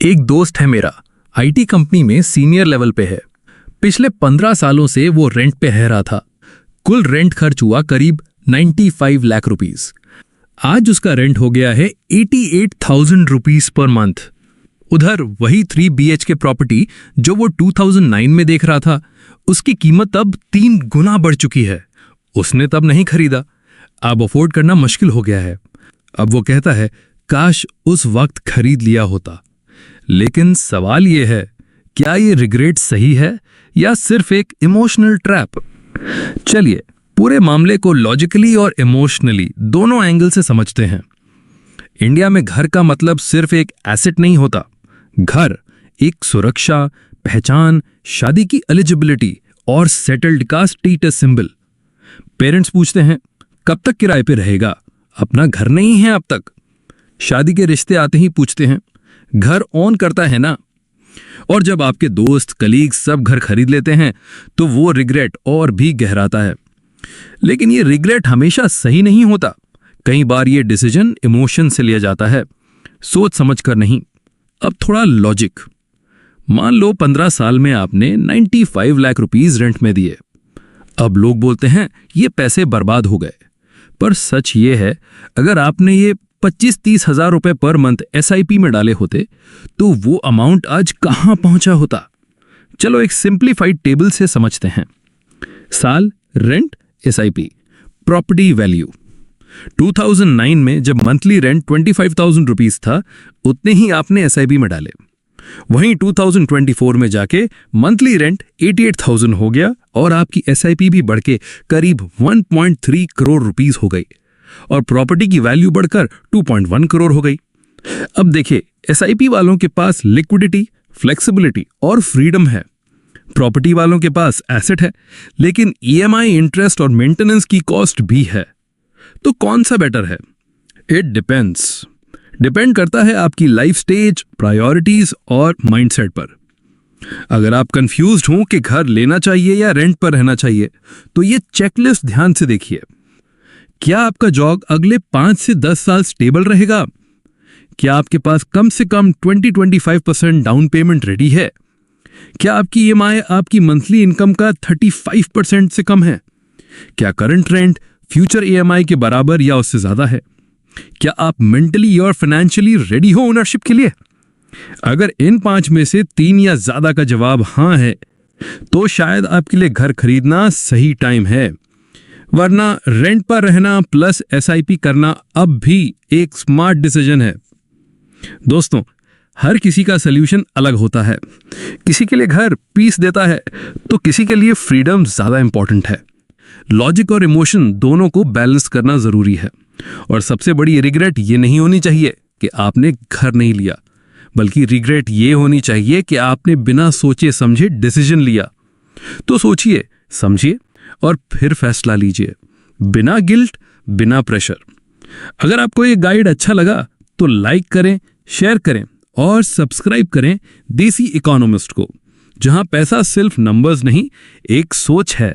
एक दोस्त है मेरा, आईटी कंपनी में सीनियर लेवल पे है। पिछले 15 सालों से वो रेंट पे रह रहा था। कुल रेंट खर्च हुआ करीब 95 लाख रुपीस। आज उसका रेंट हो गया है 88,000 रुपीस पर मंथ। उधर वही 3 BHK प्रॉपर्टी जो वो 2009 में देख रहा था, उसकी कीमत अब 3 गुना बढ़ चुकी है। उसने तब नहीं खरीदा, अब अफोर्ड करना मुश्किल हो गया है। अब वो कहता है काश उस वक्त खरीद लिया होता। लेकिन सवाल ये है, क्या ये रिग्रेट सही है या सिर्फ एक इमोशनल ट्रैप? चलिए पूरे मामले को लॉजिकली और इमोशनली दोनों एंगल से समझते हैं। इंडिया में घर का मतलब सिर्फ एक एसेट नहीं होता। घर एक सुरक्षा, पहचान, शादी की एलिजिबिलिटी और सेटल्ड का स्टेटस सिंबल। पेरेंट्स पूछते हैं कब तक किराए पे रहेगा, अपना घर नहीं है अब तक। शादी के रिश्ते आते ही पूछते हैं घर ओन करता है ना। और जब आपके दोस्त, कलीग सब घर खरीद लेते हैं तो वो रिग्रेट और भी गहराता है। लेकिन ये रिग्रेट हमेशा सही नहीं होता। कई बार ये डिसीजन इमोशन से लिया जाता है, सोच समझ कर नहीं। अब थोड़ा लॉजिक। मान लो 15 साल में आपने 95 लाख रुपीस रेंट में दिए। अब लोग बोलते हैं ये पैसे बर्बाद हो गए, पर सच ये है अगर आपने ये 25-30 हजार रुपए पर मंथ SIP में डाले होते तो वो अमाउंट आज कहां पहुंचा होता। चलो एक सिंप्लीफाइड टेबल से समझते हैं। साल, रेंट, SIP, प्रॉपर्टी वैल्यू। 2009 में जब मंथली रेंट 25,000 रुपीस था, उतने ही आपने SIP में डाले। वहीं 2024 में जाके मंथली रेंट 88,000 हो गया और आपकी SIP भी बढ़ के करीब 1.3 करोड़ रुपीस हो गई और प्रॉपर्टी की वैल्यू बढ़कर 2.1 करोड़ हो गई। अब देखिए, SIP वालों के पास लिक्विडिटी, फ्लेक्सिबिलिटी और फ्रीडम है। प्रॉपर्टी वालों के पास एसेट है, लेकिन EMI, इंटरेस्ट और मेंटेनेंस की कॉस्ट भी है। तो कौन सा बेटर है? इट डिपेंड करता है आपकी लाइफ स्टेज, प्रायोरिटीज और माइंडसेट पर। अगर आप कंफ्यूज्ड हो कि घर लेना चाहिए या रेंट पर रहना चाहिए, तो ये चेकलिस्ट ध्यान से देखिए। क्या आपका जॉब अगले 5 से 10 साल स्टेबल रहेगा? क्या आपके पास कम से कम 20-25% डाउन पेमेंट रेडी है? क्या आपकी EMI आपकी मंथली इनकम का 35% से कम है? क्या करंट रेंट फ्यूचर EMI के बराबर या उससे ज्यादा है? क्या आप मेंटली और फाइनेंशियली रेडी हो ओनरशिप के लिए? अगर इन 5 में से 3 या ज्यादा का जवाब हां है, तो शायद आपके लिए घर खरीदना सही टाइम है। वरना रेंट पर रहना प्लस SIP करना अब भी एक स्मार्ट डिसीजन है। दोस्तों, हर किसी का सल्यूशन अलग होता है। किसी के लिए घर पीस देता है तो किसी के लिए फ्रीडम ज्यादा इंपॉर्टेंट है। लॉजिक और इमोशन दोनों को बैलेंस करना जरूरी है। और सबसे बड़ी रिग्रेट ये नहीं होनी चाहिए कि आपने घर नहीं लिया, बल्कि रिग्रेट ये होनी चाहिए कि आपने बिना सोचे समझे डिसीजन लिया। तो सोचिए, समझिए और फिर फैसला लीजिए, बिना गिल्ट, बिना प्रेशर। अगर आपको ये गाइड अच्छा लगा तो लाइक करें, शेयर करें और सब्सक्राइब करें देसी इकोनॉमिस्ट को, जहां पैसा सिर्फ नंबर्स नहीं, एक सोच है।